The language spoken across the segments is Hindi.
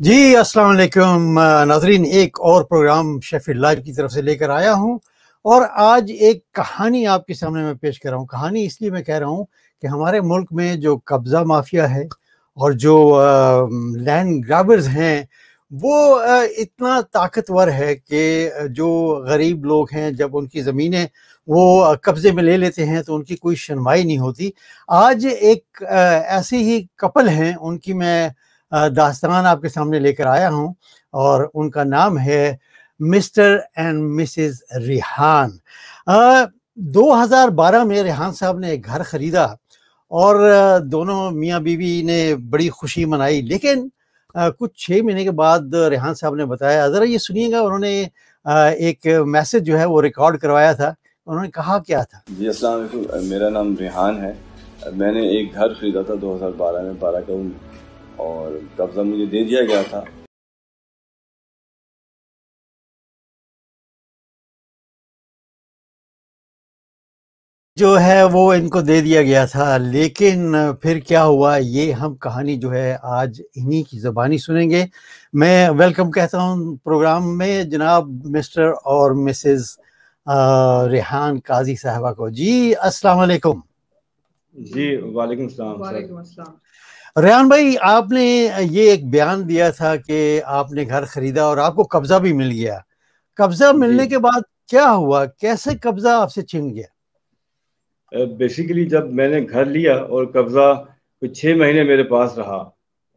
जी अस्सलाम वालेकुम नाजरीन, एक और प्रोग्राम शेफील्ड लाइव की तरफ से लेकर आया हूं और आज एक कहानी आपके सामने मैं पेश कर रहा हूं। कहानी इसलिए मैं कह रहा हूं कि हमारे मुल्क में जो कब्ज़ा माफिया है और जो लैंड ग्रैबर्स हैं वो इतना ताकतवर है कि जो गरीब लोग हैं जब उनकी ज़मीनें वो कब्ज़े में ले लेते हैं तो उनकी कोई सुनवाई नहीं होती। आज एक ऐसे ही कपल हैं, उनकी मैं दास्तान आपके सामने लेकर आया हूं और उनका नाम है मिस्टर एंड मिसेस रिहान। 2012 में रिहान साहब ने एक घर खरीदा और दोनों मियाँ बीवी ने बड़ी खुशी मनाई। लेकिन कुछ 6 महीने के बाद रिहान साहब ने बताया, ज़रा ये सुनिएगा, उन्होंने एक मैसेज जो है वो रिकॉर्ड करवाया था। उन्होंने कहा क्या था? जी अस्सलाम वालेकुम, मेरा नाम रिहान है। मैंने एक घर खरीदा था 2012 में बाराकाऊ में और कब्जा मुझे दे दिया गया था। जो है वो इनको दे दिया गया था, लेकिन फिर क्या हुआ ये हम कहानी जो है आज इन्हीं की ज़बानी सुनेंगे। मैं वेलकम कहता हूँ प्रोग्राम में जनाब मिस्टर और मिसेस रेहान काजी साहबा को। जी अस्सलाम वालेकुम। जी वालेकुम सलाम। वालेकुम अस्सलाम। रेहान भाई, आपने ये एक बयान दिया था कि आपने घर खरीदा और आपको कब्जा भी मिल गया। कब्जा मिलने के बाद क्या हुआ, कैसे कब्जा आपसे छिन गया? बेसिकली जब मैंने घर लिया और कब्जा कुछ 6 महीने मेरे पास रहा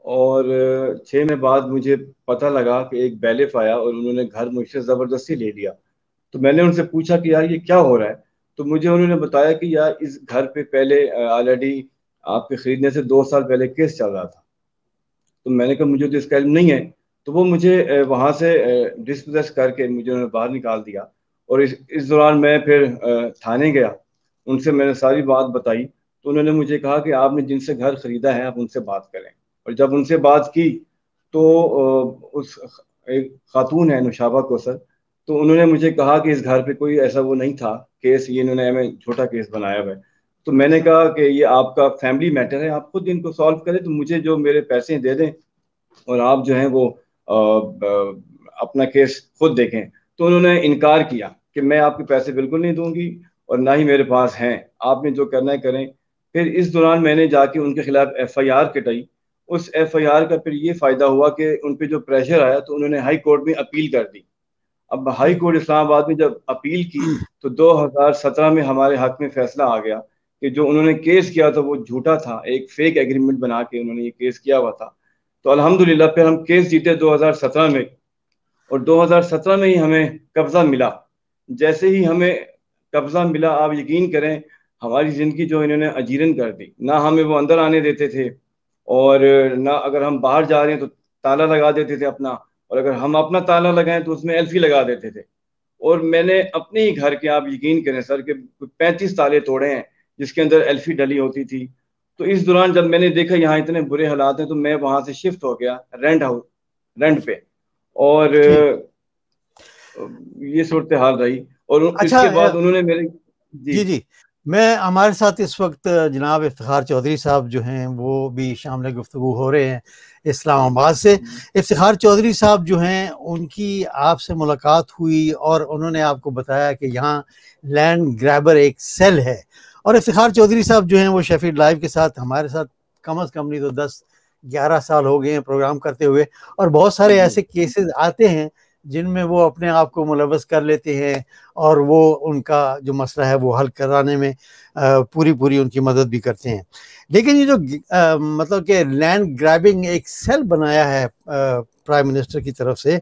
और 6 महीने बाद मुझे पता लगा कि एक बैलिफ आया और उन्होंने घर मुझसे ज़बरदस्ती ले लिया। तो मैंने उनसे पूछा कि यार ये क्या हो रहा है। तो मुझे उन्होंने बताया कि यार इस घर पे पहले ऑलरेडी आपके खरीदने से 2 साल पहले केस चल रहा था। तो मैंने कहा मुझे तो इसका इल्म नहीं है। तो वो मुझे वहाँ से डिस्पोजेस करके मुझे उन्होंने बाहर निकाल दिया और इस दौरान मैं फिर थाने गया। उनसे मैंने सारी बात बताई तो उन्होंने मुझे कहा कि आपने जिनसे घर खरीदा है आप उनसे बात करें। और जब उनसे बात की तो उस एक खातून है नुशाबा कौसर, तो उन्होंने मुझे कहा कि इस घर पे कोई ऐसा वो नहीं था केस, ये इन्होंने हमें छोटा केस बनाया हुआ है। तो मैंने कहा कि ये आपका फैमिली मैटर है, आप खुद इनको सॉल्व करें, तो मुझे जो मेरे पैसे दे दें और आप जो है वो अपना केस खुद देखें। तो उन्होंने इनकार किया कि मैं आपके पैसे बिल्कुल नहीं दूंगी और ना ही मेरे पास हैं, आपने जो करना है करें। फिर इस दौरान मैंने जाके उनके खिलाफ एफआईआर कटाई। उस एफआईआर का फिर ये फायदा हुआ कि उन पे जो प्रेशर आया तो उन्होंने हाई कोर्ट में अपील कर दी। अब हाई कोर्ट इस्लामाबाद में जब अपील की तो 2017 में हमारे हक में फैसला आ गया कि जो उन्होंने केस किया था वो झूठा था, एक फेक एग्रीमेंट बना के उन्होंने ये केस किया हुआ था। तो अल्हम्दुलिल्लाह फिर हम केस जीते 2017 में और 2017 में ही हमें कब्जा मिला। जैसे ही हमें कब्जा मिला, आप यकीन करें हमारी ज़िंदगी जो इन्होंने अजीरन कर दी। ना हमें वो अंदर आने देते थे और ना अगर हम बाहर जा रहे हैं तो ताला लगा देते थे अपना, और अगर हम अपना ताला लगाएं तो उसमें एल्फी लगा देते थे। और मैंने अपने ही घर के, आप यकीन करें सर, के 35 ताले तोड़े हैं जिसके अंदर एल्फी डली होती थी। तो इस दौरान जब मैंने देखा यहाँ इतने बुरे हालात हैं तो मैं वहां से शिफ्ट हो गया रेंट हाउस, रेंट पे। और ठीक। ये सूरत हाल रही। और अच्छा, इसके बाद उन्होंने मेरे जी जी, जी। मैं हमारे साथ इस वक्त जनाब इफ्तिखार चौधरी साहब जो हैं वो भी शामिल गुफ्तगू हो रहे हैं इस्लामाबाद से। इफ्तिखार चौधरी साहब जो हैं उनकी आपसे मुलाकात हुई और उन्होंने आपको बताया कि यहाँ लैंड ग्रैबर एक सेल है। और इफ्तिखार चौधरी साहब जो हैं वो शेफील्ड लाइव के साथ हमारे साथ कम अज़ कम नहीं तो 10-11 साल हो गए हैं प्रोग्राम करते हुए, और बहुत सारे ऐसे केसेस आते हैं जिनमें वो अपने आप को मुलव्वस कर लेते हैं और वो उनका जो मसला है वो हल कराने में पूरी पूरी उनकी मदद भी करते हैं। लेकिन ये जो मतलब कि लैंड ग्रैबिंग एक सेल बनाया है प्राइम मिनिस्टर की तरफ से,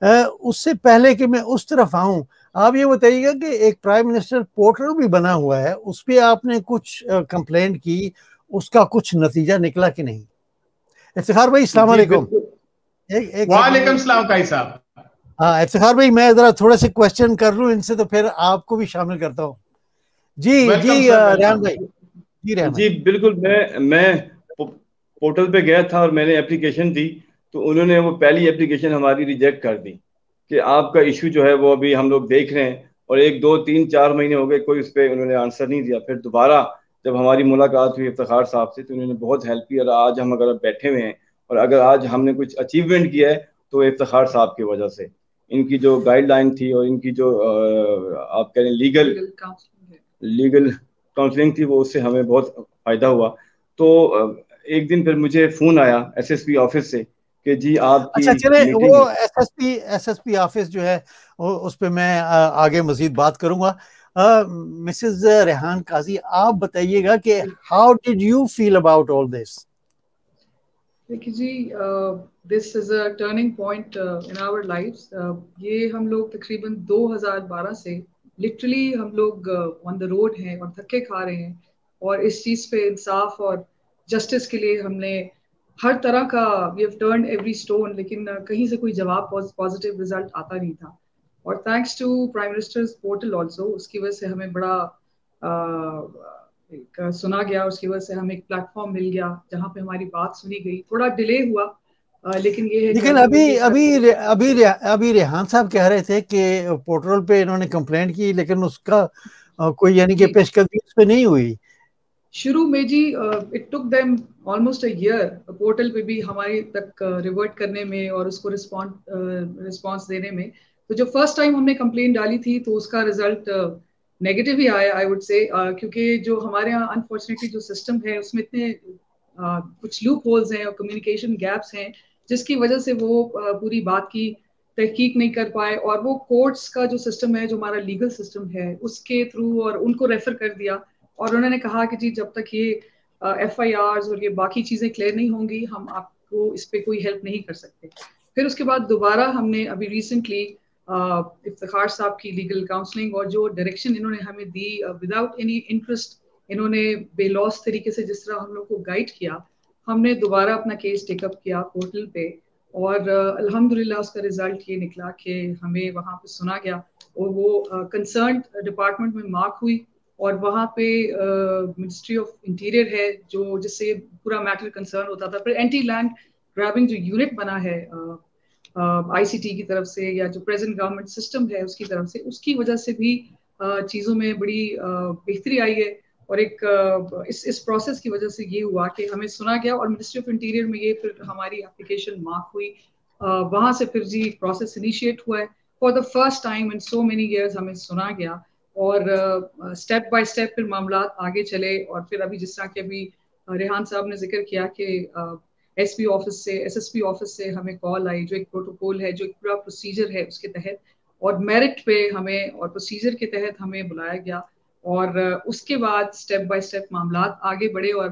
उससे पहले कि मैं उस तरफ आऊं, आप ये बताइएगा कि एक प्राइम मिनिस्टर पोर्टल भी बना हुआ है, उस पर आपने कुछ कंप्लेंट की, उसका कुछ नतीजा निकला कि नहीं? इफ्तिखार भाई अस्सलाम जी वालेकुम। बिल्कुल। एक वालेकुम सलाम काई साहब। हाँ इफ्तिखार भाई, मैं जरा थोड़े से क्वेश्चन कर लूं इनसे तो फिर आपको भी शामिल करता हूँ। जी जी वेलकम सर, रेहान वेलकम। भाई। जी रेहान भाई। जी बिल्कुल, मैं पोर्टल पे गया था और मैंने एप्लीकेशन दी। तो उन्होंने वो पहली एप्लीकेशन हमारी रिजेक्ट कर दी कि आपका इशू जो है वो अभी हम लोग देख रहे हैं। और 1 2 3 4 महीने हो गए, कोई उस पर उन्होंने आंसर नहीं दिया। फिर दोबारा जब हमारी मुलाकात हुई इफ्तिखार साहब से तो उन्होंने बहुत हेल्प की और आज हम अगर बैठे हुए हैं और अगर आज हमने कुछ अचीवमेंट किया है तो इफ्तिखार साहब की वजह से, इनकी जो गाइडलाइन थी और इनकी जो आप कह रहे लीगल काउंसलिंग थी, वो उससे हमें बहुत फायदा हुआ। तो एक दिन फिर मुझे फोन आया एसएसपी ऑफिस से कि जी आपकी अच्छा चले, मीटिंग। वो एसएसपी ऑफिस जो है उस पे मैं आगे मजीद बात करूंगा। मिसेस रेहान काजी, आप बताइएगा कि how did you feel about all this? देखिए जी, this is a turning point in our lives. ये हम लोग तकरीबन 2012 से लिटरली हम लोग ऑन द रोड हैं और धक्के खा रहे हैं, और इस चीज़ पे इंसाफ और जस्टिस के लिए हमने हर तरह का we have turn every stone, लेकिन कहीं से कोई जवाब पॉजिटिव रिजल्ट आता नहीं था। और thanks to prime minister's portal also, उसकी वजह से हमें बड़ा सुना गया, उसकी वजह से हमें एक प्लेटफॉर्म मिल गया जहाँ पे हमारी बात सुनी गई। थोड़ा डिले हुआ, लेकिन ये है। लेकिन अभी रेहान साहब कह रहे थे कि पोर्टल पे इन्होंने कंप्लेंट की, लेकिन उसका कोई यानी कि पेशकदमी उस पे नहीं हुई। शुरू में जी it took them almost a year portal पे भी हमारे तक रिवर्ट करने में और उसको रिस्पॉन्स देने में। तो जो फर्स्ट टाइम हमने कंप्लेंट डाली थी तो उसका रिजल्ट नेगेटिव ही आया, आई वुड से, क्योंकि जो हमारे यहाँ अनफॉर्चुनेटली जो सिस्टम है उसमें इतने कुछ लूप होल्स हैं और कम्युनिकेशन गैप्स हैं, जिसकी वजह से वो पूरी बात की तहकीक नहीं कर पाए, और वो कोर्ट्स का जो सिस्टम है, जो हमारा लीगल सिस्टम है, उसके थ्रू और उनको रेफर कर दिया। और उन्होंने कहा कि जी जब तक ये FIRs और ये बाकी चीज़ें क्लियर नहीं होंगी, हम आपको इस पे कोई हेल्प नहीं कर सकते। फिर उसके बाद दोबारा हमने अभी रिसेंटली इफ्तिखार साहब की लीगल काउंसलिंग और जो डायरेक्शन इन्होंने हमें दी विदाउट एनी इंटरेस्ट, इन्होंने बेलॉस तरीके से जिस तरह हम लोग को गाइड किया, हमने दोबारा अपना केस टेकअप किया पोर्टल पे, और अल्हम्दुलिल्लाह उसका रिजल्ट ये निकला कि हमें वहाँ पे सुना गया और वो कंसर्न डिपार्टमेंट में मार्क हुई, और वहाँ पे मिनिस्ट्री ऑफ इंटीरियर है जो जिससे पूरा मैटर कंसर्न होता था। फिर एंटी लैंड ग्रैबिंग जो यूनिट बना है ICT की तरफ से, या जो प्रेजेंट गवर्नमेंट सिस्टम है उसकी तरफ से, उसकी वजह से भी चीज़ों में बड़ी बेहतरी आई है। और एक इस प्रोसेस की वजह से ये हुआ कि हमें सुना गया, और मिनिस्ट्री ऑफ इंटीरियर में ये फिर हमारी एप्लीकेशन मार्क हुई, वहाँ से फिर जी प्रोसेस इनिशिएट हुआ है। For the first time in so many years हमें सुना गया, और स्टेप बाय स्टेप फिर मामला आगे चले। और फिर अभी जिस तरह के अभी रेहान साहब ने जिक्र किया कि SP ऑफिस से, SSP ऑफिस से हमें कॉल आई, जो एक प्रोटोकॉल है, जो एक पूरा प्रोसीजर है उसके तहत, और मेरिट पे हमें और प्रोसीजर के तहत हमें बुलाया गया, और उसके बाद स्टेप बाय स्टेप मामला आगे बढ़े, और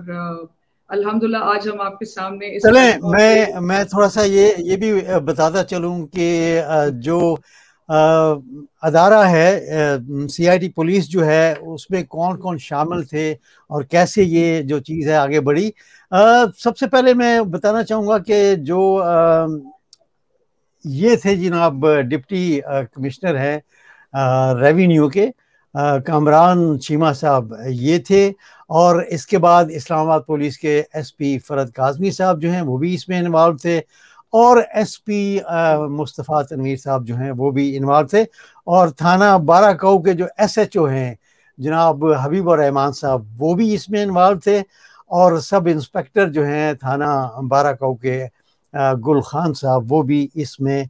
अल्हम्दुलिल्लाह आज हम आपके सामने इस चलें, मैं थोड़ा सा ये भी बताता चलूं कि जो अदारा है CID पुलिस जो है, उसमें कौन कौन शामिल थे और कैसे ये जो चीज़ है आगे बढ़ी। सबसे पहले मैं बताना चाहूँगा कि जो ये थे जनाब डिप्टी कमिश्नर हैं रेवेन्यू के कामरान चीमा साहब, ये थे। और इसके बाद इस्लामाबाद पुलिस के SP फरद काज़मी साहब जो हैं वो भी इसमें इन्वॉल्व थे, और SP मुस्तफ़ा तनवीर साहब जो हैं वो भी इन्वॉल्व थे, और थाना बाराकाऊ के जो SHO हैं जनाब हबीब और रहमान साहब वो भी इसमें इन्वॉल्व थे, और सब इंस्पेक्टर जो हैं थाना बाराकाऊ के गुल खान साहब वो भी इसमें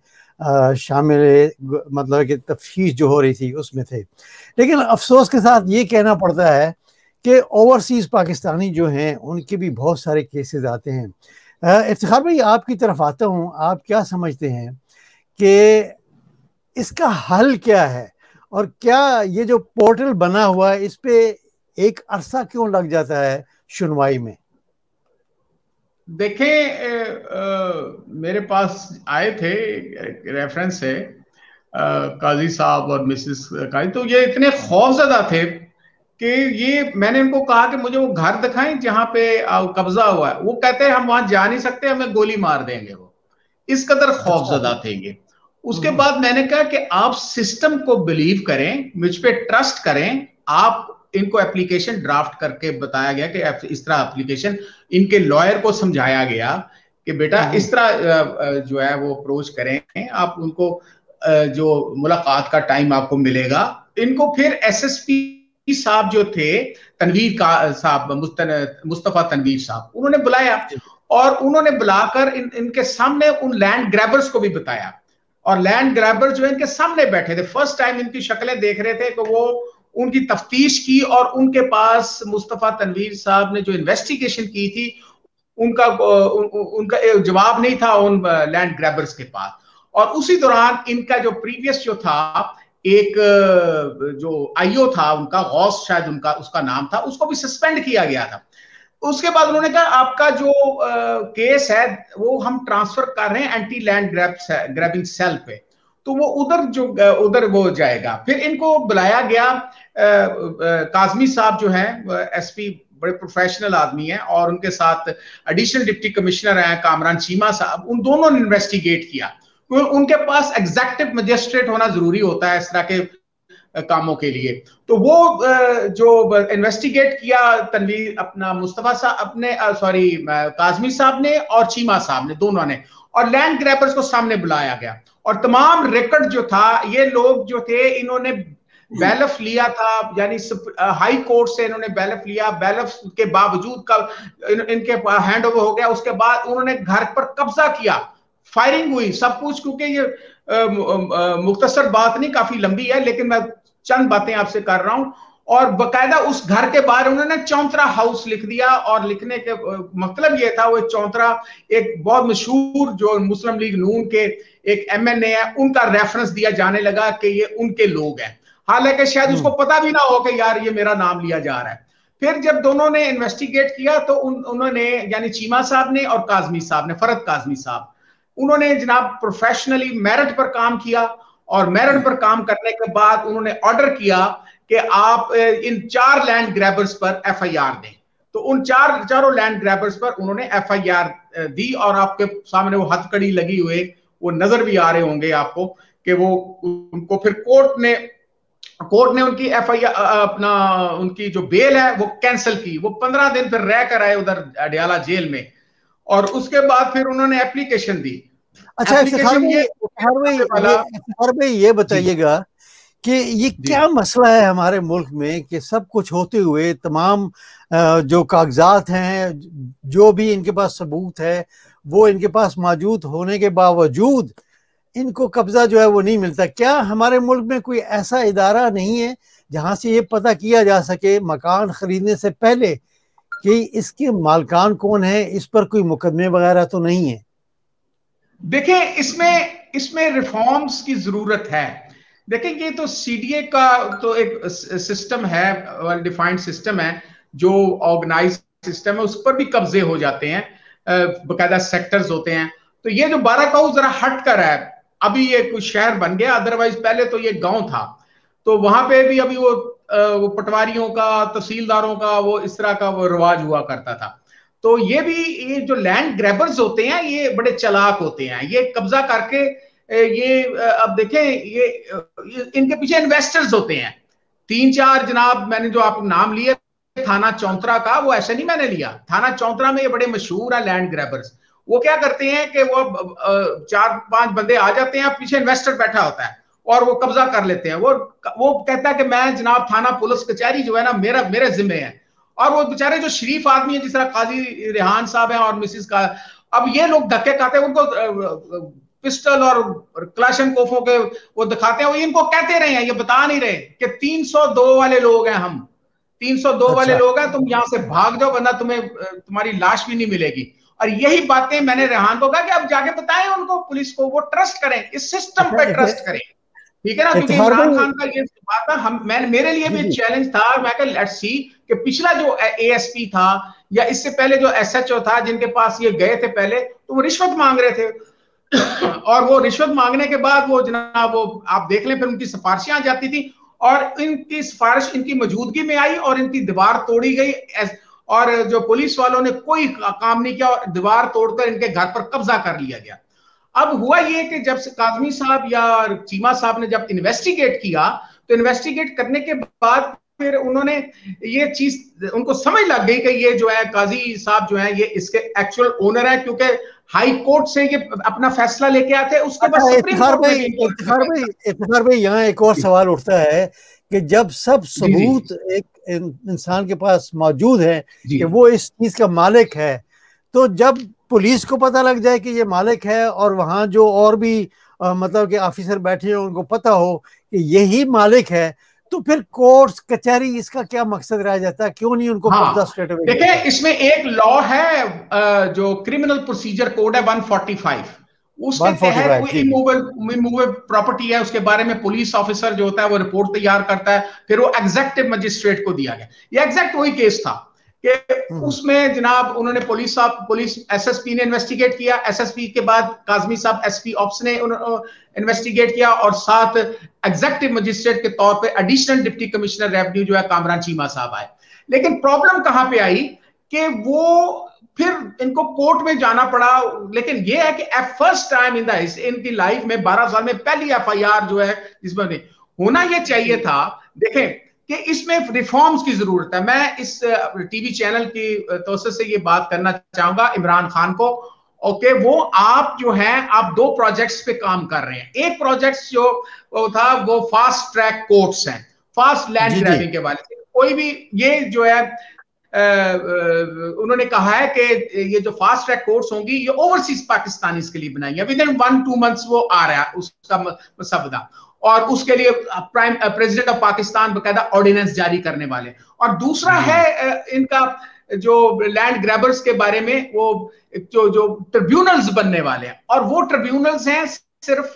शामिल, मतलब कि तफ्तीश जो हो रही थी उसमें थे। लेकिन अफसोस के साथ ये कहना पड़ता है कि ओवरसीज़ पाकिस्तानी जो हैं उनके भी बहुत सारे केसेस आते हैं। इफ्तिखार भाई, आपकी तरफ आता हूँ, आप क्या समझते हैं कि इसका हल क्या है, और क्या ये जो पोर्टल बना हुआ है इस पे एक अरसा क्यों लग जाता है सुनवाई में? देखें, मेरे पास आए थे रेफरेंस से काजी साहब और मिसेस काजी, तो ये इतने खौफजदा थे कि ये मैंने इनको कहा कि मुझे वो घर दिखाएं जहां पे कब्जा हुआ है। वो कहते हैं हम वहां जा नहीं सकते, हमें गोली मार देंगे। वो इस कदर खौफजदा थे ये। उसके बाद मैंने कहा कि आप सिस्टम को बिलीव करें, मुझ पे ट्रस्ट करें। आप इनको एप्लीकेशन ड्राफ्ट करके बताया गया कि इस तरह एप्लीकेशन, इनके लॉयर को समझाया गया कि बेटा इस तरह जो है वो अप्रोच करें आप उनको, जो मुलाकात का टाइम आपको मिलेगा। इनको फिर SSP साहब जो थे तनवीर का साहब, मुस्तफा तनवीर साहब, उन्होंने बुलाया और उन्होंने बुलाकर इनके सामने उन लैंड ग्रैबर्स को भी बताया, और लैंड ग्रैबर्स जो इनके सामने बैठे थे, फर्स्ट टाइम इनकी शक्लें देख रहे थे, कि वो उनकी तफ्तीश की, और उनके पास मुस्तफा तनवीर साहब ने जो इन्वेस्टिगेशन की थी उनका जवाब नहीं था उन लैंड ग्रैबर्स के पास। और उसी दौरान इनका जो प्रीवियस जो था, एक जो आईओ था उनका, गौस शायद उनका उसका नाम था, उसको भी सस्पेंड किया गया था। उसके बाद उन्होंने कहा आपका जो केस है वो हम ट्रांसफर कर रहे हैं एंटी लैंड ग्रैबिंग सेल पे, तो वो उधर वो जाएगा। फिर इनको बुलाया गया, काजमी साहब जो है एसपी, बड़े प्रोफेशनल आदमी हैं, और उनके साथ एडिशनल डिप्टी कमिश्नर हैं कामरान चीमा साहब, उन दोनों ने इन्वेस्टिगेट किया। उनके पास एग्जेक्टिव मजिस्ट्रेट होना जरूरी होता है इस तरह के कामों के लिए। तो वो जो इन्वेस्टिगेट किया तनवीर अपना मुस्तफा साहब अपने काजमी साहब ने और चीमा साहब ने, दोनों ने, और लैंड ग्रैबर्स को सामने बुलाया गया, और तमाम रिकॉर्ड जो था, ये लोग जो थे इन्होंने बैलफ लिया था, यानी हाई कोर्ट से इन्होंने बैलफ लिया, बैलफ के बावजूद कल इनके हैंड ओवर हो गया। उसके बाद उन्होंने घर पर कब्जा किया, फायरिंग हुई, सब कुछ, क्योंकि ये मुख्तसर बात नहीं, काफी लंबी है, लेकिन मैं चंद बातें आपसे कर रहा हूं। और बकायदा उस घर के बाहर उन्होंने चौंतरा हाउस लिख दिया, और लिखने के मतलब ये था, वो चौंतरा एक बहुत मशहूर जो मुस्लिम लीग नून के एक एमएनए है, उनका रेफरेंस दिया जाने लगा कि ये उनके लोग हैं, हालांकि शायद उसको पता भी ना हो कि यार ये मेरा नाम लिया जा रहा है। फिर जब दोनों ने इन्वेस्टिगेट किया तो उन्होंने, यानी चीमा साहब ने और काजमी साहब ने, फरद काजमी साहब, उन्होंने जनाब प्रोफेशनली मेरिट पर काम किया, और मेरिट पर काम करने के बाद उन्होंने ऑर्डर किया कि आप इन 4 लैंड ग्रैबर्स पर एफआईआर दें। तो उन चारों लैंड ग्रैबर्स पर उन्होंने एफआईआर दी, और आपके सामने वो हथकड़ी लगी हुए वो नजर भी आ रहे होंगे आपको, कि वो उनको फिर कोर्ट ने उनकी एफआईआर उनकी जो बेल है वो कैंसिल की। वो 15 दिन फिर रह कर आए उधर अडयाला जेल में, और उसके बाद फिर उन्होंने एप्लीकेशन दी। अच्छा इफ्तिखार भाई, ये बताइएगा कि ये क्या मसला है हमारे मुल्क में कि सब कुछ होते हुए तमाम जो कागजात हैं, जो भी इनके पास सबूत है, वो इनके पास मौजूद होने के बावजूद इनको कब्जा जो है वो नहीं मिलता। क्या हमारे मुल्क में कोई ऐसा इदारा नहीं है जहां से ये पता किया जा सके मकान खरीदने से पहले कि इसके मालकान कौन है? इस पर कोई मुकदमे वगैरह तो नहीं है? देखिए, इसमें रिफॉर्म्स की जरूरत है। देखिए, ये तो सीडीए का तो एक सिस्टम है, वेल डिफाइंड सिस्टम है, जो ऑर्गेनाइज सिस्टम है, उस पर भी कब्जे हो जाते हैं, बकायदा सेक्टर्स होते हैं। तो ये जो बाराकाऊ जरा हट कर है, अभी ये कुछ शहर बन गया, अदरवाइज पहले तो ये गांव था। तो वहां पे भी अभी वो पटवारियों का, तहसीलदारों का, वो इस तरह का वो रिवाज हुआ करता था। तो ये जो लैंड ग्रैबर्स होते हैं, ये बड़े चालाक होते हैं। ये कब्जा करके ये अब देखें, ये इनके पीछे इन्वेस्टर्स होते हैं 3-4 जनाब। मैंने जो आप नाम लिए थाना चौंतरा का, वो ऐसे नहीं मैंने लिया। थाना चौंतरा में ये बड़े मशहूर है लैंड ग्रैबर्स। वो क्या करते हैं कि वो 4-5 बंदे आ जाते हैं, पीछे इन्वेस्टर बैठा होता है, और वो कब्जा कर लेते हैं। वो कहता है कि मैं जनाब थाना पुलिस कचहरी जो है ना, मेरे जिम्मे है। और वो बेचारे जो शरीफ आदमी है, जिस तरह काजी रेहान साहब हैं और मिसिस का, अब ये लोग धक्के खाते हैं, उनको पिस्टल और क्लाशनकोफों के वो दिखाते हैं। वो इनको कहते रहे हैं, ये बता नहीं रहे कि 302 वाले लोग हैं हम, 302 वाले लोग हैं, तुम यहां से भाग जाओ वरना तुम्हें तुम्हारी लाश भी नहीं मिलेगी। और यही बातें मैंने रेहान को कहा कि अब जाके बताएं उनको, पुलिस को, वो ट्रस्ट करें, इस सिस्टम पे ट्रस्ट करें, ठीक है ना। क्योंकि इमरान खान का ये बात था, मेरे लिए भी चैलेंज था। मैं कहा लेट्स सी कि पिछला जो एएसपी था या इससे पहले जो एसएचओ था, जिनके पास ये गए थे पहले, तो वो रिश्वत मांग रहे थे। और वो रिश्वत मांगने के बाद वो जनाब, वो आप देख लें, फिर उनकी सिफारिशें आ जाती थी, और इनकी सिफारिश इनकी मौजूदगी में आई और इनकी दीवार तोड़ी गई। और जो पुलिस वालों ने कोई काम नहीं किया, और दीवार तोड़कर इनके घर पर कब्जा कर लिया गया। अब हुआ ये कि जब काजमी साहब या चीमा साहब ने जब इन्वेस्टिगेट किया, तो इन्वेस्टिगेट करने के बाद फिर उन्होंने ये चीज, उनको समझ लग गई कि ये जो है काजी साहब जो है ये इसके एक्चुअल ओनर है, क्योंकि हाई कोर्ट से ये अपना फैसला लेके आते हैं। उसके बाद इफ्तिखार भाई, यहाँ एक और सवाल उठता है कि जब सब सबूत एक इंसान के पास मौजूद है कि वो इस चीज का मालिक है, तो जब पुलिस को पता लग जाए कि ये मालिक है, और वहाँ जो और भी मतलब कि ऑफिसर बैठे हैं उनको पता हो कि यही मालिक है, तो फिर कोर्ट कचहरी इसका क्या मकसद रह जाता है? क्यों नहीं उनको कब्जा स्ट्रेट अवे? देखिए, इसमें एक लॉ है जो क्रिमिनल प्रोसीजर कोड है 145, उसके तहत कोई इमूवेबल प्रॉपर्टी है उसके बारे में पुलिस ऑफिसर जो होता है वो रिपोर्ट तैयार करता है, फिर वो एग्जेक्टिव मजिस्ट्रेट को दिया गया। ये एग्जैक्ट वही केस था कि उसमें जनाब उन्होंने पुलिस एसएसपी ने इन्वेस्टिगेट किया, एसएसपी के बाद काजमी साहब एसपी ऑप्स ने इन्वेस्टिगेट किया, और साथ एग्जेक्टिव मजिस्ट्रेट के तौर पे एडिशनल डिप्टी कमिश्नर रेवेन्यू जो है कामरान चीमा साहब आए। लेकिन प्रॉब्लम कहां पे आई कि वो फिर इनको कोर्ट में जाना पड़ा। लेकिन ये है कि फर्स्ट टाइम इनकी लाइफ में 12 साल में पहली एफआईआर जो है जिसमें होना ये चाहिए था। देखें कि इसमें रिफॉर्म्स की जरूरत है। मैं इस टीवी चैनल की तौर से ये बात करना चाहूंगा इमरान खान को, ओके, वो आप जो है आप 2 प्रोजेक्ट्स पे काम कर रहे हैं। एक प्रोजेक्ट जो था वो फास्ट ट्रैक कोर्ट्स हैं, फास्ट लैंड ग्रैबिंग के वाले से। कोई भी ये जो है उन्होंने कहा है कि ये जो फास्ट ट्रैक कोर्ट्स होंगी ये ओवरसीज पाकिस्तानी के लिए बनाई है, विद इन 1-2 मंथ्स वो आ रहा है उसका मसवदा, और उसके लिए प्रेसिडेंट ऑफ पाकिस्तान बकायदा ऑर्डिनेंस जारी करने वाले। और दूसरा है इनका जो लैंड ग्रैबर्स के बारे में वो जो ट्रिब्यूनल्स बनने वाले हैं, और वो ट्रिब्यूनल्स हैं सिर्फ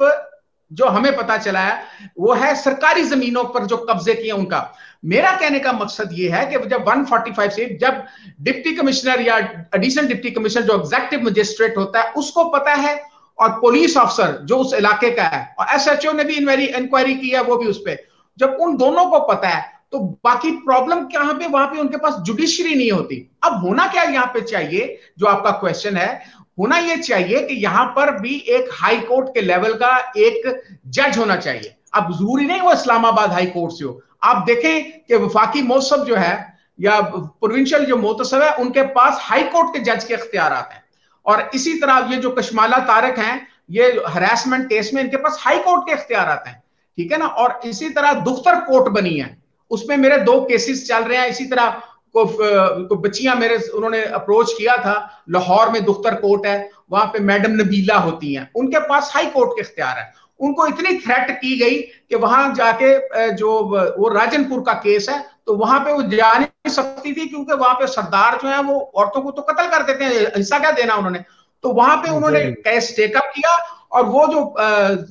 जो हमें पता चला है वो है सरकारी जमीनों पर जो कब्जे किए उनका। मेरा कहने का मकसद ये है कि जब 145 से जब डिप्टी कमिश्नर या एडिशनल डिप्टी कमिश्नर जो एग्जेक्टिव मजिस्ट्रेट होता है उसको पता है, और पुलिस अफसर जो उस इलाके का है, और एसएचओ ने भी इंक्वायरी की है वो भी उस पर, जब उन दोनों को पता है तो बाकी प्रॉब्लम कहां पे, वहां पे उनके पास जुडिशरी नहीं होती। अब होना क्या यहाँ पे चाहिए, जो आपका क्वेश्चन है, होना यह चाहिए कि यहां पर भी एक हाई कोर्ट के लेवल का एक जज होना चाहिए। अब जरूरी नहीं वो इस्लामाबाद हाई कोर्ट से हो। आप देखें कि वफाकी मोहतसब जो है या प्रोविंशियल जो मोहतसब है उनके पास हाई कोर्ट के जज के इख्तियारात हैं, और इसी तरह ये जो कशमाला तारक हैं ये हरासमेंट केस में इनके पास हाई कोर्ट के इख्तियारात हैं, ठीक है ना। और इसी तरह दुख्तर कोर्ट बनी है, उसमें मेरे 2 केसेस चल रहे हैं। इसी तरह को बच्चियां मेरे उन्होंने अप्रोच किया था, लाहौर में दुख्तर कोर्ट है, वहां पे मैडम नबीला होती हैं, उनके पास हाई कोर्ट के इख्तियार है। उनको इतनी थ्रेट की गई कि वहां जाके जो वो राजनपुर का केस है तो वहां पे वो जा नहीं सकती थी, क्योंकि वहां पे सरदार जो है वो औरतों को तो कत्ल कर देते हैं, हिस्सा क्या देना उन्होंने। तो वहां पे उन्होंने केस टेकअप किया, और वो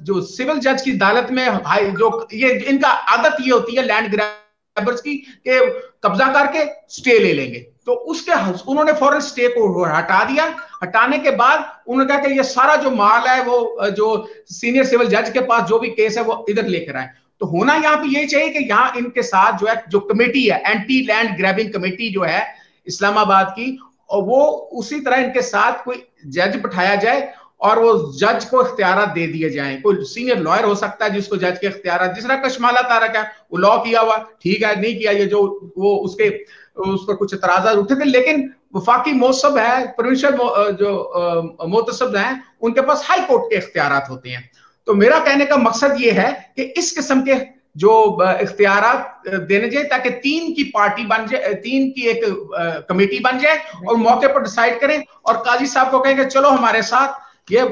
जो सिविल जज की अदालत में जो ये इनका आदत ये होती है लैंड ग्रैबर्स की कि कब्जा करके स्टे ले लेंगे, तो उसके उन्होंने फौरन स्टे को हटा दिया। हटाने के बाद उन्होंने कहा कि ये सारा जो माल है वो जो सीनियर सिविल जज के पास जो भी केस है वो इधर लेकर आए। तो होना यहाँ पे ये चाहिए कि यहाँ इनके साथ जो है जो कमेटी है एंटी लैंड ग्रैबिंग कमेटी जो है इस्लामाबाद की, और वो उसी तरह इनके साथ कोई जज बिठाया जाए और वो जज को इख्तियार दे दिए जाएं। कोई सीनियर लॉयर हो सकता है जिसको जज के इख्तियार, जिस तरह कशमाला तारक है वो लॉ किया हुआ, ठीक है, नहीं किया ये जो वो उस पर कुछ एतराज़ात उठे थे, लेकिन वफाकी मोहतसब है, प्रोविंशियल जो मोहतसब हैं उनके पास हाई कोर्ट के इख्तियारात होते हैं। तो मेरा कहने का मकसद ये है कि इस किस्म के जो इख्तियारात देने जाए ताकि 3 की पार्टी बन जाए, 3 की एक कमेटी बन जाए और मौके पर डिसाइड करें, और काजी साहब को कहेंगे चलो हमारे साथ, ये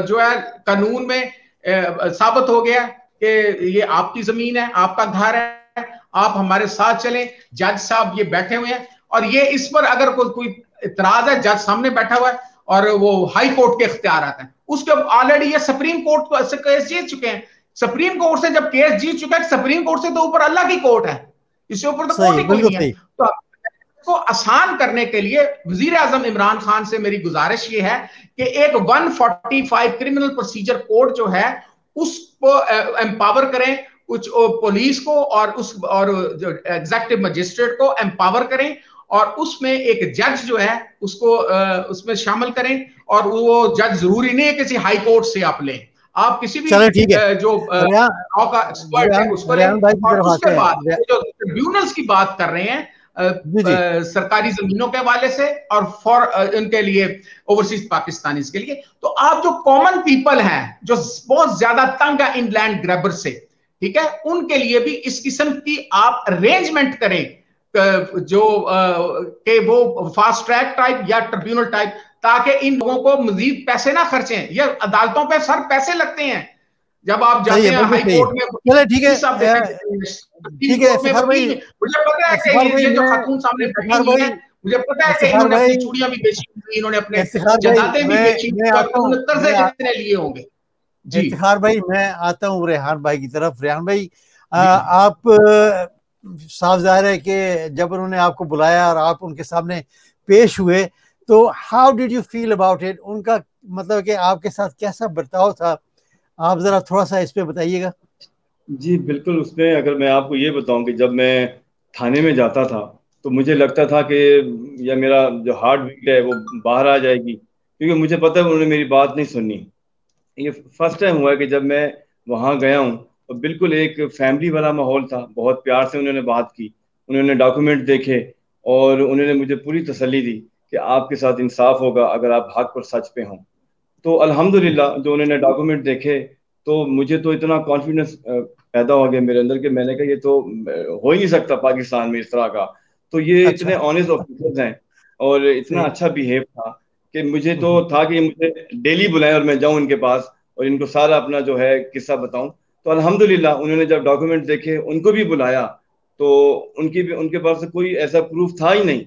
जो है कानून में साबित हो गया कि ये आपकी जमीन है, आपका घर है, आप हमारे साथ चलें। जज साहब ये बैठे हुए हैं, और ये इस पर अगर कोई इतराज है, जज सामने बैठा हुआ है और वो हाई कोर्ट के इख्तियार आते हैं, उसके ऑलरेडी ये सुप्रीम कोर्ट से केस जीत चुके हैं। सुप्रीम कोर्ट से जब केस जीत चुका है, सुप्रीम कोर्ट से तो ऊपर अल्लाह की कोर्ट है, इससे ऊपर तो कोर्ट ही कोई नहीं है। तो को आसान करने के लिए वजीर आजम इमरान खान से मेरी गुजारिश ये है कि एक 145 क्रिमिनल प्रोसीजर कोड जो है उसको एम्पावर करें, कुछ पुलिस को और जो एग्जेक्टिव मजिस्ट्रेट को एम्पावर करें, और उसमें एक जज जो है उसको उसमें शामिल करें, और वो जज जरूरी नहीं है किसी हाई कोर्ट से आप लें, आप किसी भी जो लॉ का एक्सपर्ट है उसको लें। और उसके बाद जो ट्रिब्यूनल्स की बात कर रहे हैं सरकारी जमीनों के हवाले से और फॉर उनके लिए ओवरसीज पाकिस्तानी के लिए, तो आप जो कॉमन पीपल हैं जो बहुत ज्यादा तंग है इन लैंड ग्रैबर से, ठीक है, उनके लिए भी इस किस्म की आप अरेंजमेंट करें जो कि वो फास्ट ट्रैक टाइप या ट्रिब्यूनल टाइप ताकि इन लोगों को मजीद पैसे ना खर्चें। ये अदालतों पे सर पैसे लगते हैं, जब आप जाते हैं हाई कोर्ट में, चले ठीक है इफ्तिखार भाई, मुझे पता है कि ये जो खातून सामने बैठी हुई है, मुझे पता है कि इन्होंने अपनी चूड़ियां भी बेची हुई, इन्होंने अपने जदातें भी बेची हुई और उन्होंने कर्जे कितने लिए होंगे। जी इफ्तिखार भाई, मैं आता हूँ रेहान भाई की तरफ। रेहान भाई, आप साफ जाहिर है कि जब उन्होंने आपको बुलाया और आप उनके सामने पेश हुए, तो how did you feel about it? उनका मतलब कि आपके साथ कैसा बर्ताव था, आप जरा थोड़ा सा इस पे बताइएगा। जी बिल्कुल, उसमें अगर मैं आपको ये बताऊं कि जब मैं थाने में जाता था तो मुझे लगता था कि या मेरा जो हार्ट बीट है वो बाहर आ जाएगी, क्योंकि मुझे पता है उन्होंने मेरी बात नहीं सुननी। ये फर्स्ट टाइम हुआ है कि जब मैं वहाँ गया हूँ तो बिल्कुल एक फैमिली वाला माहौल था, बहुत प्यार से उन्होंने बात की, उन्होंने डॉक्यूमेंट देखे और उन्होंने मुझे पूरी तसल्ली दी कि आपके साथ इंसाफ होगा अगर आप हक और सच पे हों। तो अल्हम्दुलिल्लाह जो उन्होंने डॉक्यूमेंट देखे तो मुझे तो इतना कॉन्फिडेंस पैदा हो गया मेरे अंदर कि मैंने कहा ये तो हो ही नहीं सकता पाकिस्तान में इस तरह का। तो ये इतने ऑनेस्ट ऑफिसर्स हैं और इतना अच्छा बिहेव था कि मुझे तो था कि मुझे डेली बुलाएं और मैं जाऊं इनके पास और इनको सारा अपना जो है किस्सा बताऊं। तो अल्हम्दुलिल्लाह उन्होंने जब डॉक्यूमेंट देखे, उनको भी बुलाया, तो उनके पास कोई ऐसा प्रूफ था ही नहीं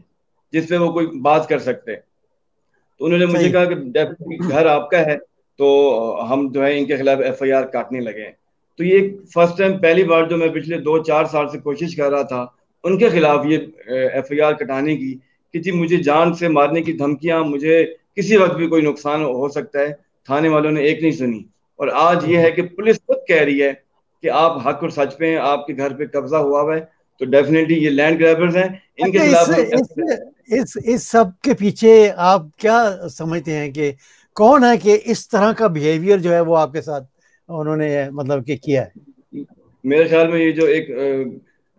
जिसपे वो कोई बात कर सकते। तो उन्होंने मुझे कहा कि डेफिनेटली घर आपका है तो हम जो है इनके खिलाफ एफआईआर काटने लगे हैं। तो ये फर्स्ट टाइम, पहली बार जो मैं पिछले 2-4 साल से कोशिश कर रहा था उनके खिलाफ ये एफआईआर कटाने की कि जी मुझे जान से मारने की धमकियां, मुझे किसी वक्त भी कोई नुकसान हो सकता है, थाने वालों ने एक नहीं सुनी। और आज ये है कि पुलिस खुद कह रही है कि आप हक और सच पे हैं, आपके घर पे कब्जा हुआ है, तो डेफिनेटली ये लैंड ग्रैबर्स हैं, इनके खिलाफ इस सब के पीछे आप क्या समझते हैं कि कौन है कि इस तरह का बिहेवियर जो है वो आपके साथ उन्होंने मतलब कि किया है? मेरे ख्याल में ये जो एक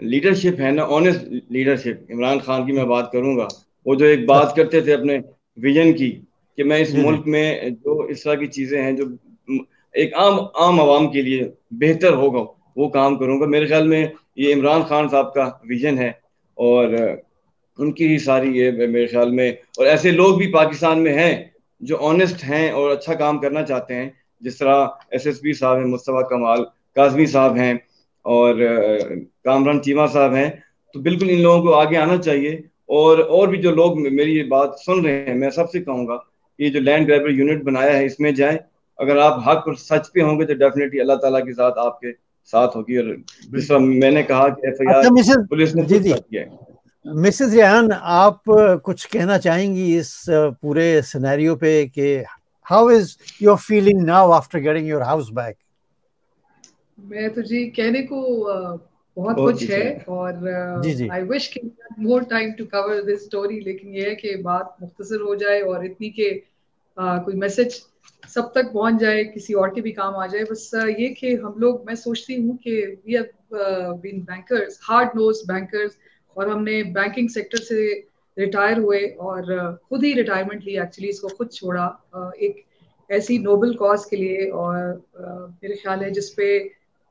लीडरशिप है ना, ऑनेस्ट लीडरशिप, इमरान खान की मैं बात करूंगा, वो जो एक बात करते थे अपने विजन की कि मैं इस मुल्क में जो इस तरह की चीजें हैं जो एक आम आवाम के लिए बेहतर होगा वो काम करूंगा। मेरे ख्याल में ये इमरान खान साहब का विजन है और उनकी ही सारी ये मेरे ख्याल में, और ऐसे लोग भी पाकिस्तान में हैं जो ऑनेस्ट हैं और अच्छा काम करना चाहते हैं, जिस तरह एसएसपी साहब हैं, मुस्तफा कमाल काजमी साहब हैं और कामरान चीमा साहब हैं। तो बिल्कुल इन लोगों को आगे आना चाहिए और भी जो लोग मेरी ये बात सुन रहे हैं, मैं सबसे कहूँगा ये जो लैंड ग्रैबर यूनिट बनाया है इसमें जाएं। अगर आप हक और सच पे होंगे तो डेफिनेटली अल्लाह ताला की साथ आपके साथ होगी। और जिस तरह मैंने कहा कि एफआईआर पुलिस ने खुद किया है। मिसेस रेहान, आप कुछ कहना चाहेंगी इस पूरे सिनेरियो पे कि how is your feeling now after getting your house back? मैं तो जी कहने को बहुत कुछ है और आई विश कि more time to cover this story, लेकिन ये है कि बात मुख्तसर हो जाए और इतनी के कोई मैसेज सब तक पहुंच जाए, किसी और के भी काम आ जाए। बस ये कि हम लोग, मैं सोचती हूँ कि we have been bankers, hard nose bankers, और हमने बैंकिंग सेक्टर से रिटायर हुए और खुद ही रिटायरमेंट ली, एक्चुअली इसको खुद छोड़ा एक ऐसी नोबल कॉज के लिए। और मेरे ख्याल है जिसपे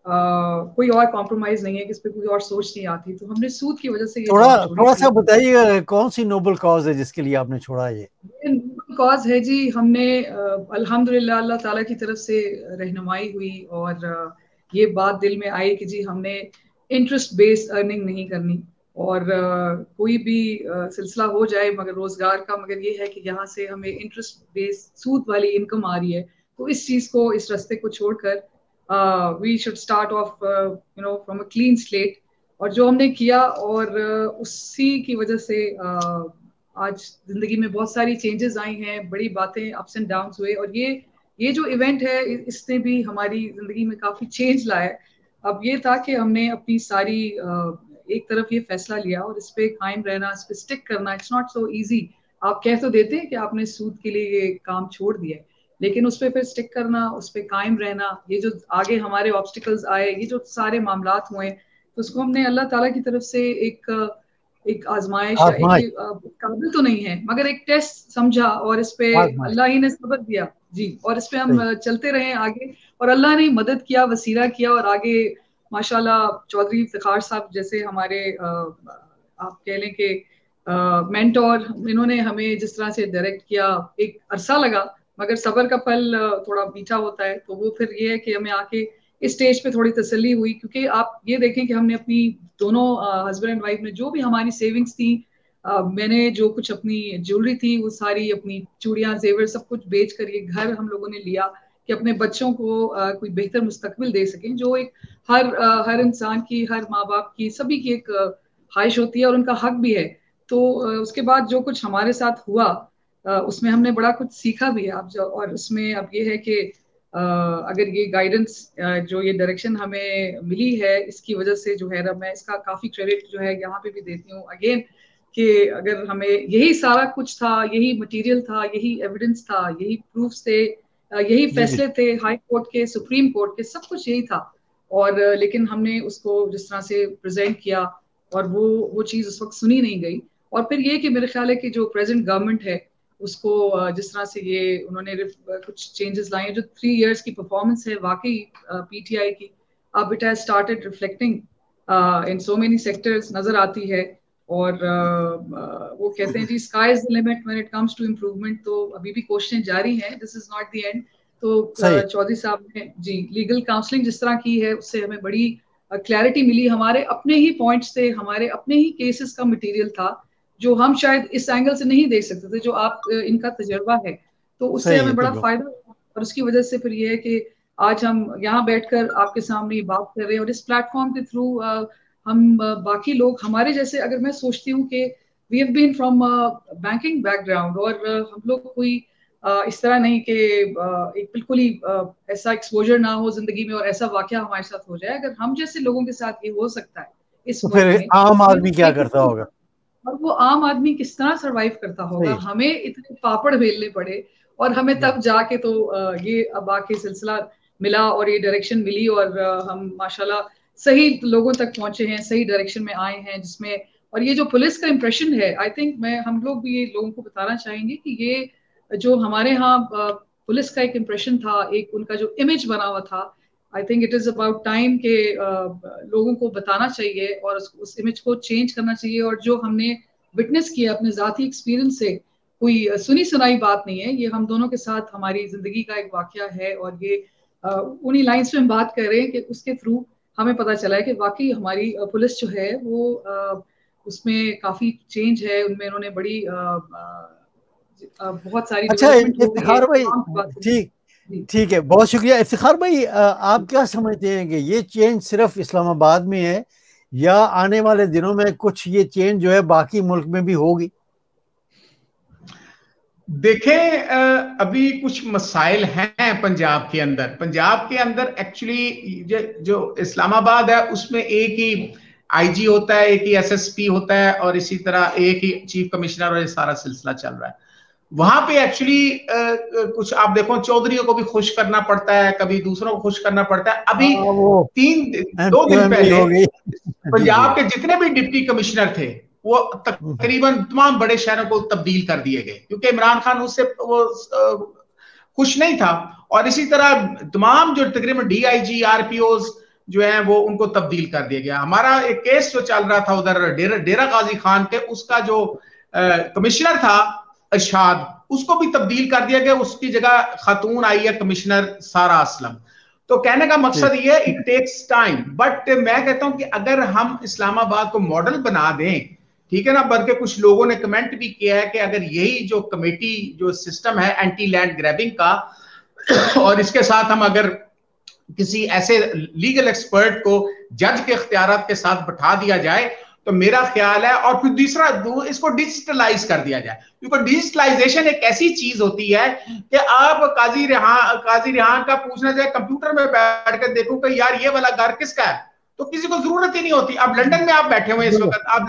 कोई और कॉम्प्रोमाइज नहीं है, किस पे कोई और सोच नहीं आती, तो हमने सूद की वजह से ये थोड़ा सा बताइए कौन सी नोबल कॉज है जिसके लिए आपने छोड़ा? ये नोबल कॉज है जी, हमने अल्हम्दुलिल्लाह अल्लाह ताला की तरफ से रहनुमाई हुई और ये बात दिल में आई कि जी हमने इंटरेस्ट बेस्ड अर्निंग नहीं करनी, और कोई भी सिलसिला हो जाए मगर रोजगार का, मगर ये है कि यहाँ से हमें इंटरेस्ट बेस्ड सूद वाली इनकम आ रही है, तो इस चीज को, इस रास्ते को छोड़कर we should start off you know from a clean slate. और जो हमने किया और उसी की वजह से आज जिंदगी में बहुत सारी चेंजेस आई हैं, बड़ी बातें, अप्स एंड डाउन्स हुए, और ये जो इवेंट है इसने भी हमारी जिंदगी में काफी चेंज लाया है। अब ये था कि हमने अपनी सारी एक तरफ ये फैसला लिया और इस पे कायम रहना, इस पे स्टिक करना, इट्स नॉट सो इजी। आप कह तो देते हैं कि आपने सूद के लिए ये काम छोड़ दिया है, लेकिन उस पे फिर स्टिक करना, उस पे कायम रहना, ये जो आगे हमारे ऑब्स्टिकल्स आए, ये जो सारे मामलात हुए, तो उसको हमने अल्लाह ताला की तरफ से एक आजमाइश या एक काबिल तो नहीं है मगर एक टेस्ट समझा, और इस पे अल्लाह ही ने सब्र दिया जी, और इस पे हम चलते रहे आगे, और अल्लाह ने मदद किया, वसीला किया, और आगे माशाल्लाह चौधरी इफ्तिखार साहब जैसे हमारे आप कह लें कि मेंटोर, इन्होंने हमें जिस तरह से डायरेक्ट किया, एक अरसा लगा मगर सब्र का फल थोड़ा मीठा होता है। तो वो फिर ये है कि हमें आके इस स्टेज पे थोड़ी तसल्ली हुई, क्योंकि आप ये देखें कि हमने अपनी दोनों हस्बैंड एंड वाइफ ने जो भी हमारी सेविंग्स थी, मैंने जो कुछ अपनी ज्वेलरी थी वो सारी, अपनी चूड़ियां जेवर सब कुछ बेच कर ये घर हम लोगों ने लिया कि अपने बच्चों को कोई बेहतर मुस्तकबिल दे सकें, जो एक हर इंसान की, हर माँ बाप की, सभी की एक ख्वाहिश होती है और उनका हक भी है। तो उसके बाद जो कुछ हमारे साथ हुआ उसमें हमने बड़ा कुछ सीखा भी है। और उसमें अब ये है कि अगर ये गाइडेंस जो ये डायरेक्शन हमें मिली है, इसकी वजह से जो है मैं इसका काफी क्रेडिट जो है यहाँ पे भी देती हूँ अगेन, कि अगर हमें यही सारा कुछ था, यही मटेरियल था, यही एविडेंस था, यही प्रूफ थे, यही फैसले थे हाई कोर्ट के, सुप्रीम कोर्ट के, सब कुछ यही था, और लेकिन हमने उसको जिस तरह से प्रेजेंट किया और वो चीज उस वक्त सुनी नहीं गई। और फिर ये कि मेरे ख्याल है कि जो प्रेजेंट गवर्नमेंट है उसको जिस तरह से ये उन्होंने कुछ चेंजेस लाए हैं, जो 3 इयर्स की परफॉर्मेंस है वाकई पीटीआई की, अब it has started reflecting in so many sectors, नजर आती है। और वो कहते हैं जी sky is the limit when it comes to improvement, तो अभी भी कोशिशें जारी हैं, this is not the end. तो चौधरी साहब ने जी लीगल काउंसलिंग जिस तरह की है उससे हमें बड़ी क्लैरिटी मिली, हमारे अपने ही पॉइंट्स थे, हमारे अपने ही केसेस का मटेरियल था जो हम शायद इस एंगल से नहीं देख सकते थे, जो आप इनका तजुर्बा है, तो उससे हमें बड़ा फायदा हुआ। और उसकी वजह से फिर ये है कि आज हम यहाँ बैठकर आपके सामने बात कर रहे हैं, और इस प्लेटफॉर्म के थ्रू हम बाकी लोग हमारे जैसे, अगर मैं सोचती हूँ कि we have been from banking background, और हम लोग कोई इस तरह नहीं कि एक बिल्कुल ही ऐसा एक्सपोजर ना हो जिंदगी में और ऐसा वाकया हमारे साथ हो जाए, अगर हम जैसे लोगों के साथ ये हो सकता है इस तो फिर आम आदमी क्या करता होगा, और वो आम आदमी किस तरह सरवाइव करता होगा। हमें इतने पापड़ बेलने पड़े और हमें तब जाके तो ये अब आके सिलसिला मिला और ये डायरेक्शन मिली, और हम माशाल्लाह सही लोगों तक पहुंचे हैं, सही डायरेक्शन में आए हैं, जिसमें और ये जो पुलिस का इंप्रेशन है, आई थिंक हम लोग भी ये लोगों को बताना चाहेंगे कि ये जो हमारे यहाँ पुलिस का एक इंप्रेशन था, एक उनका जो इमेज बना हुआ था, I think it is about time के लोगों को बताना चाहिए और उस इमेज को चेंज करना चाहिए। और जो हमने विटनेस किया अपने जाती एक्सपीरियंस से, कोई सुनी सुनाई बात नहीं है, ये हम दोनों के साथ हमारी जिंदगी का एक वाकया है, और ये उन्हीं लाइंस में हम बात कर रहे हैं कि उसके थ्रू हमें पता चला है कि वाकई हमारी पुलिस जो है वो उसमें काफी चेंज है, उनमें उन्होंने बड़ी बहुत सारी इफ्तिखार भाई, ठीक है, बहुत शुक्रिया इफ्तिखार भाई। आप क्या समझते हैं कि ये चेंज सिर्फ इस्लामाबाद में है या आने वाले दिनों में कुछ ये चेंज जो है बाकी मुल्क में भी होगी? देखें, अभी कुछ मसाइल हैं पंजाब के अंदर एक्चुअली जो इस्लामाबाद है उसमें एक ही आईजी होता है, एक ही एसएसपी होता है, और इसी तरह एक ही चीफ कमिश्नर, और ये सारा सिलसिला चल रहा है। वहां पे एक्चुअली कुछ आप देखो, चौधरीयों को भी खुश करना पड़ता है, कभी दूसरों को खुश करना पड़ता है। अभी 2 दिन पहले पंजाब के जितने भी डिप्टी कमिश्नर थे वो तकरीबन तमाम बड़े शहरों को तब्दील कर दिए गए, क्योंकि इमरान खान उससे वो खुश नहीं था। और इसी तरह तमाम जो तकरीबन डीआईजी आरपीओज जो है वो उनको तब्दील कर दिया गया। हमारा एक केस जो चल रहा था उधर डेरा गाजी खान के, उसका जो कमिश्नर था अरशाद, उसको भी तब्दील कर दिया गया, उसकी जगह खातून आई है कमिश्नर सारा असलम। तो कहने का मकसद ये, इट टेक्स टाइम, बट मैं कहता हूं कि अगर हम इस्लामाबाद को मॉडल बना दें, ठीक है ना, बल्कि कुछ लोगों ने कमेंट भी किया है कि अगर यही जो कमेटी जो सिस्टम है एंटी लैंड ग्रैबिंग का, और इसके साथ हम अगर किसी ऐसे लीगल एक्सपर्ट को जज के इख्तियारात के साथ बैठा दिया जाए तो मेरा ख्याल है, और फिर दूसरा इसको डिजिटलाइज कर दिया जाए, क्योंकि डिजिटलाइजेशन एक ऐसी चीज होती है कि आप काजी रिहान का पूछना जाए कंप्यूटर में बैठ कर देखो कि यार ये वाला घर किसका है, तो किसी को जरूरत ही नहीं होती। अब लंदन में आप बैठे हुए इस वक्त, आप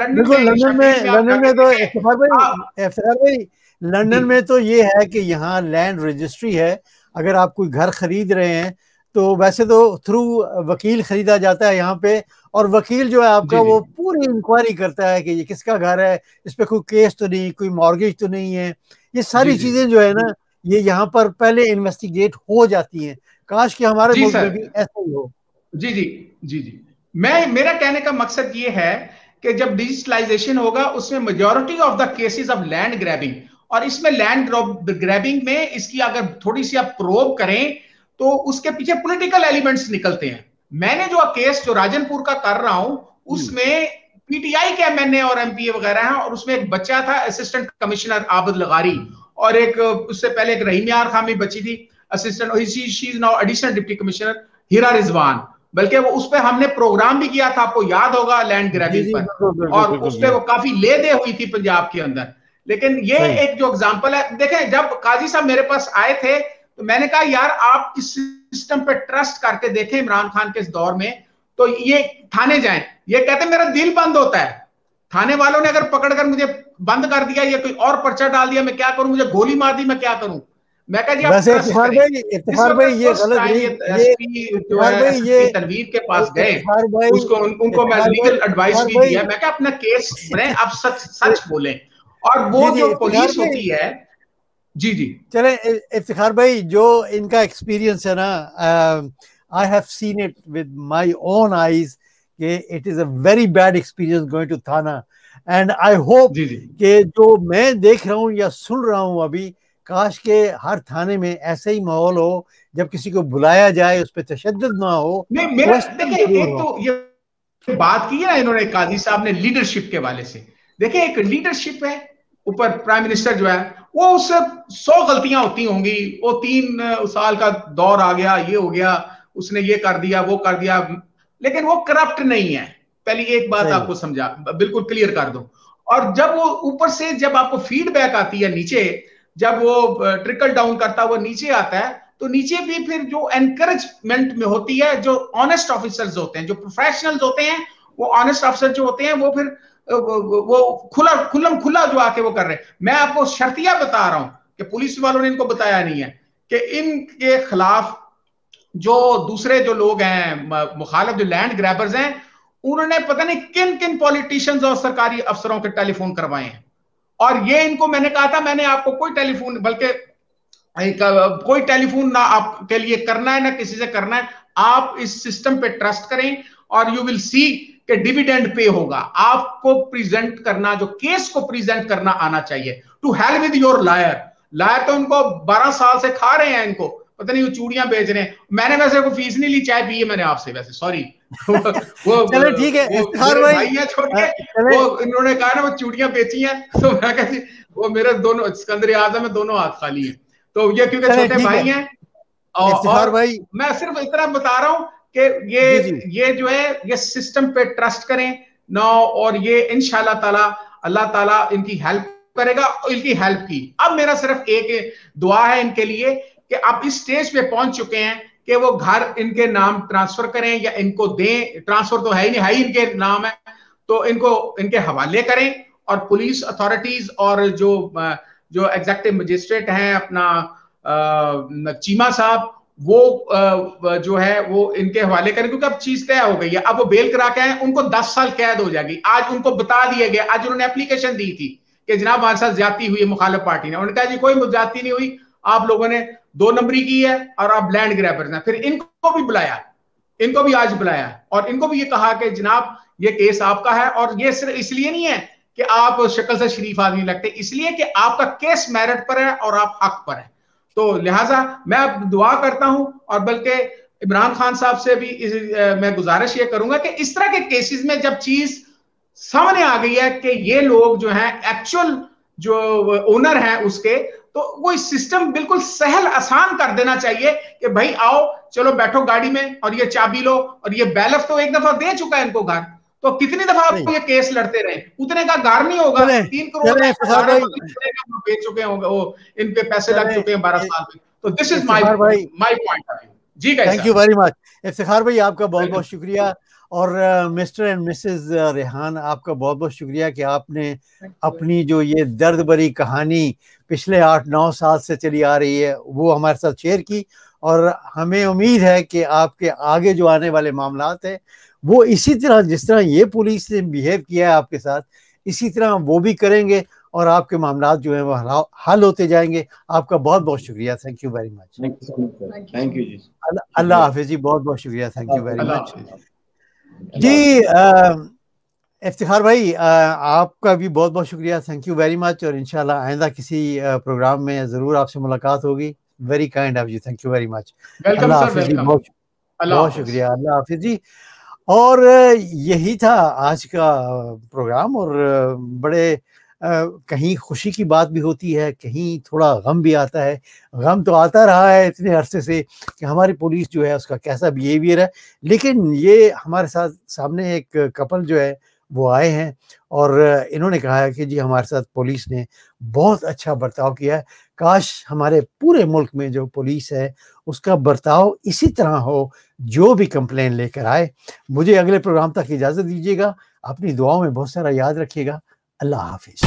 लंदन में तो ये है कि यहाँ लैंड रजिस्ट्री है, अगर आप कोई घर खरीद रहे हैं तो वैसे तो थ्रू वकील खरीदा जाता है यहाँ पे, और वकील जो है आपका वो पूरी इंक्वायरी करता है कि ये किसका घर है, इस पे कोई केस तो नहीं, कोई मॉर्गेज तो नहीं है, ये सारी चीजें जो है ना ये यहाँ पर पहले इन्वेस्टिगेट हो जाती हैं। काश कि हमारे मुल्क में भी ऐसा ही हो। जी। मेरा कहने का मकसद ये है कि जब डिजिटलाइजेशन होगा उसमें majority of the cases of land grabbing, और इसमें लैंड ग्रैबिंग में इसकी अगर थोड़ी सी आप प्रोब करें तो उसके पीछे पॉलिटिकल एलिमेंट्स निकलते हैं। मैंने जो केस जो राजनपुर का कर रहा हूं उसमें पीटीआई के एमएनए और एमपीए वगैरह हैं, और उसमें एक बच्चा था असिस्टेंट कमिश्नर आबिद लगारी, और एक उससे पहले एक रहीम यार खामी बची थी assistant, she is now additional deputy commissioner Heera Rizwan, बल्कि वो उस पर हमने प्रोग्राम भी किया था, आपको याद होगा, लैंड ग्रैबिंग पर, और उस पर वो काफी ले दे हुई थी पंजाब के अंदर। लेकिन ये एक जो एग्जांपल है, देखें जब काजी साहब मेरे पास आए थे तो मैंने कहा यार आप इस सिस्टम पे ट्रस्ट करके देखें इमरान खान के इस दौर में, तो ये थाने जाएं। ये कहते मेरा दिल बंद होता है, थाने वालों ने अगर पकड़कर मुझे बंद कर दिया या कोई और पर्चा डाल दिया मैं क्या करूं, मुझे गोली मार दी मैं क्या करूं। मैं कहा जी वैसे इफ्तिखार भाई ये गलत नहीं, ये तनवीर के पास गए, उसको उनको मैं लीगल एडवाइस भी दिया, मैं कहा अपना केस बने, आप सच बोलें, और वो जो पुलिस होती है। जी जी चले इफ्तिखार भाई, जो इनका एक्सपीरियंस है ना, I have seen it with my own eyes कि it is a very bad experience going to थाना, एंड आई होप कि जो मैं देख रहा हूँ या सुन रहा हूँ अभी, काश के हर थाने में ऐसे ही माहौल हो, जब किसी को बुलाया जाए उस पर तशद्दुद ना हो। नहीं मेरा देखिए, एक तो ये बात की है ना इन्होंने काजी साहब ने लीडरशिप के वाले से, देखिए एक लीडरशिप है, ऊपर प्राइम मिनिस्टर जो है वो उससे 100 गलतियां होती होंगी, वो 3 साल का दौर आ गया, ये हो गया, उसने ये कर दिया वो कर दिया, लेकिन वो करप्ट नहीं है, पहली एक बात आपको समझा बिल्कुल क्लियर कर दो। और जब वो ऊपर से जब आपको फीडबैक आती है नीचे, जब वो ट्रिकल डाउन करता हुआ नीचे आता है, तो नीचे भी फिर जो एनकरेजमेंट में होती है, जो ऑनेस्ट ऑफिसर्स होते हैं, जो प्रोफेशनल्स होते हैं, वो ऑनेस्ट ऑफिसर जो होते हैं वो फिर वो खुला जो आके वो कर रहे हैं। मैं आपको शर्तिया बता रहा हूं कि पुलिस वालों ने इनको बताया नहीं है कि इनके खिलाफ जो दूसरे जो लोग हैं मुखालिफ, जो लैंड ग्रैबर्स हैं, उन्होंने पता नहीं किन किन पॉलिटिशियंस और सरकारी अफसरों के टेलीफोन करवाए हैं, और ये इनको मैंने कहा था, मैंने आपको कोई टेलीफोन, बल्कि कोई टेलीफोन ना आपके लिए करना है ना किसी से करना है, आप इस सिस्टम पे ट्रस्ट करें और यू विल सी कि डिविडेंड पे होगा। आपको प्रेजेंट करना, जो केस को प्रेजेंट करना आना चाहिए। To hell with your lawyer, lawyer तो उनको 12 साल से खा रहे हैं, इनको पता नहीं वो चूड़ियां बेच रहे हैं। मैंने वैसे कोई फीस नहीं ली, चाय पी है मैंने आपसे, वैसे सॉरी वो चलो ठीक है, भाई है छोटे, वो इन्होंने कहा ना वो चूड़ियां बेची हैं, तो मैं कहती वो मेरे दोनों सिकंदर आजम में दोनों हाथ खाली हैं, तो ये क्योंकि छोटे भाई हैं। और भाई मैं सिर्फ इतना बता रहा हूं कि ये जो है ये सिस्टम पे ट्रस्ट करें ना, और ये इंशाल्लाह ताला अल्लाह ताला इनकी हेल्प करेगा, इनकी हेल्प की। अब मेरा सिर्फ एक दुआ है इनके लिए कि आप इस स्टेज पे पहुंच चुके हैं कि वो घर इनके नाम ट्रांसफर करें या इनको दें, ट्रांसफर तो है ही नहीं, है ही इनके नाम है, तो इनको इनके हवाले करें, और पुलिस अथॉरिटीज और जो एग्जीक्यूटिव मजिस्ट्रेट हैं अपना चीमा साहब, वो जो है वो इनके हवाले करें, क्योंकि अब चीज तय हो गई है। अब वो बेल करा के आए, उनको 10 साल कैद हो जाएगी। आज उनको बता दिया गया, आज उन्होंने एप्लीकेशन दी थी कि जनाब हमारे साथ ज्यादती हुई है मुखालिफ पार्टी ने, उन्होंने कहा जी कोई ज्यादती नहीं हुई, आप लोगों ने 2 नंबरी की है और आप लैंड ग्रैबर्स हैं। फिर इनको भी बुलाया, इनको भी आज बुलाया, और इनको भी ये कहा कि जनाब ये केस आपका है, और ये सिर्फ इसलिए नहीं है कि आप शक्ल से शरीफ आदमी लगते, इसलिए कि आपका केस मेरिट पर है और आप हक पर है। तो लिहाजा मैं दुआ करता हूं, और बल्कि इमरान खान साहब से भी मैं गुजारिश ये करूंगा कि इस तरह के केसेस में जब चीज सामने आ गई है कि ये लोग जो हैं एक्चुअल जो ओनर हैं उसके, तो वो इस सिस्टम बिल्कुल सहल आसान कर देना चाहिए कि भाई आओ चलो बैठो गाड़ी में और ये चाबी लो, और ये बैलफ तो एक दफा दे चुका है इनको घर, तो कितनी दफा आप ये केस लड़ते रहे, उतने का घर नहीं होगा। 3 करोड़ बेच चुके होंगे, वो इन पे पैसे लग चुके हैं 12 साल में। तो this is my point of view. जी thank you very much Iftikhar भाई, आपका बहुत बहुत शुक्रिया, और मिस्टर एंड मिसेस रेहान आपका बहुत बहुत शुक्रिया कि आपने अपनी जो ये दर्द भरी कहानी पिछले 8-9 साल से चली आ रही है वो हमारे साथ शेयर की, और हमें उम्मीद है कि आपके आगे जो आने वाले मामलात हैं वो इसी तरह, जिस तरह ये पुलिस ने बिहेव किया है आपके साथ, इसी तरह वो भी करेंगे और आपके मामलात जो है वो हल होते जाएंगे। आपका बहुत बहुत शुक्रिया, thank you very much. Thank you जी, अल्लाह हाफिज जी, बहुत बहुत शुक्रिया, थैंक यू वेरी मच जी। इफ्तिखार भाई, आपका भी बहुत बहुत शुक्रिया, थैंक यू वेरी मच, और इंशाल्लाह आइंदा किसी प्रोग्राम में ज़रूर आपसे मुलाकात होगी। Very kind of you, thank you very much. Welcome Allah sir, हाफिज़ जी, वेलकम। बहुत अल्लाह बहुत हाफिज। शुक्रिया, अल्लाह हाफिज़ जी। और यही था आज का प्रोग्राम, और बड़े कहीं खुशी की बात भी होती है, कहीं थोड़ा गम भी आता है। गम तो आता रहा है इतने अरसे से कि हमारी पुलिस जो है उसका कैसा बिहेवियर है, लेकिन ये हमारे साथ सामने एक कपल जो है वो आए हैं और इन्होंने कहा है कि जी हमारे साथ पुलिस ने बहुत अच्छा बर्ताव किया है। काश हमारे पूरे मुल्क में जो पुलिस है उसका बर्ताव इसी तरह हो, जो भी कंप्लेन लेकर आए। मुझे अगले प्रोग्राम तक इजाज़त दीजिएगा, अपनी दुआओं में बहुत सारा याद रखिएगा। अल्लाह हाफिज़।